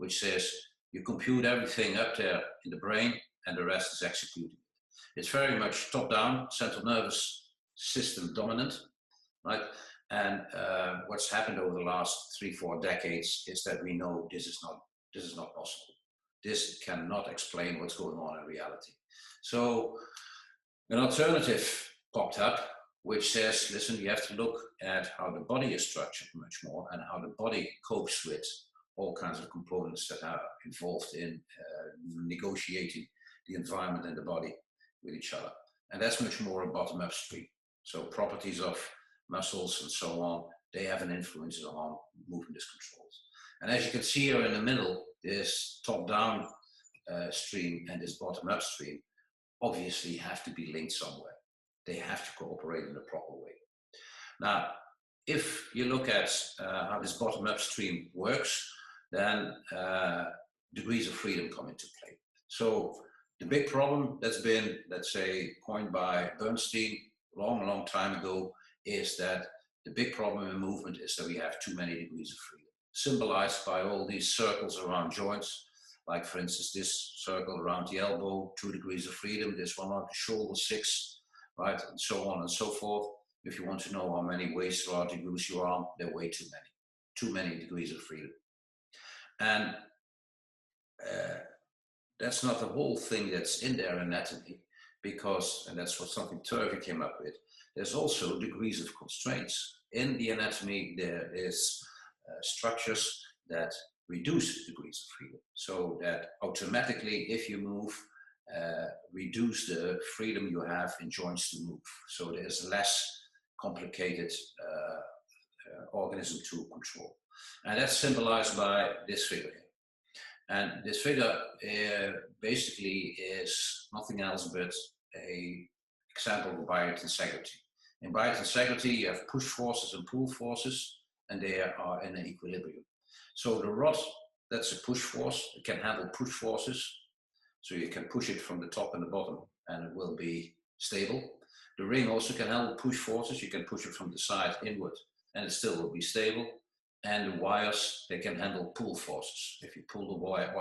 which says you compute everything up there in the brain and the rest is executing. It's very much top-down, central nervous system dominant, right? And what's happened over the last 3-4 decades is that we know this is not possible. This cannot explain what's going on in reality. So an alternative popped up, which says, listen, you have to look at how the body is structured much more and how the body copes with all kinds of components that are involved in negotiating the environment and the body with each other. And that's much more a bottom-up stream. So properties of muscles and so on, they have an influence on movement is controlled. And as you can see here in the middle, this top-down stream and this bottom-up stream obviously have to be linked somewhere. They have to cooperate in a proper way. Now, if you look at how this bottom-up stream works, then degrees of freedom come into play. So the big problem that's been, let's say, coined by Bernstein long time ago is that the big problem in movement is that we have too many degrees of freedom, symbolized by all these circles around joints, like for instance, this circle around the elbow, 2 degrees of freedom, this one on the shoulder, 6, right, and so on and so forth. If you want to know how many ways there are to use your arm, there are way too many degrees of freedom. And that's not the whole thing that's in their anatomy, because, and that's what something Turvey came up with, there's also degrees of constraints. In the anatomy, there is structures that reduce degrees of freedom, so that automatically, if you move, reduce the freedom you have in joints to move. So there's less complicated organism to control. And that's symbolized by this figure here. And this figure basically is nothing else but an example of biotensegrity. In biotensegrity, you have push forces and pull forces, and they are in an equilibrium. So the rod, that's a push force. It can handle push forces. So you can push it from the top and the bottom, and it will be stable. The ring also can handle push forces. You can push it from the side inward, and it still will be stable. And the wires, they can handle pull forces. If you pull the wire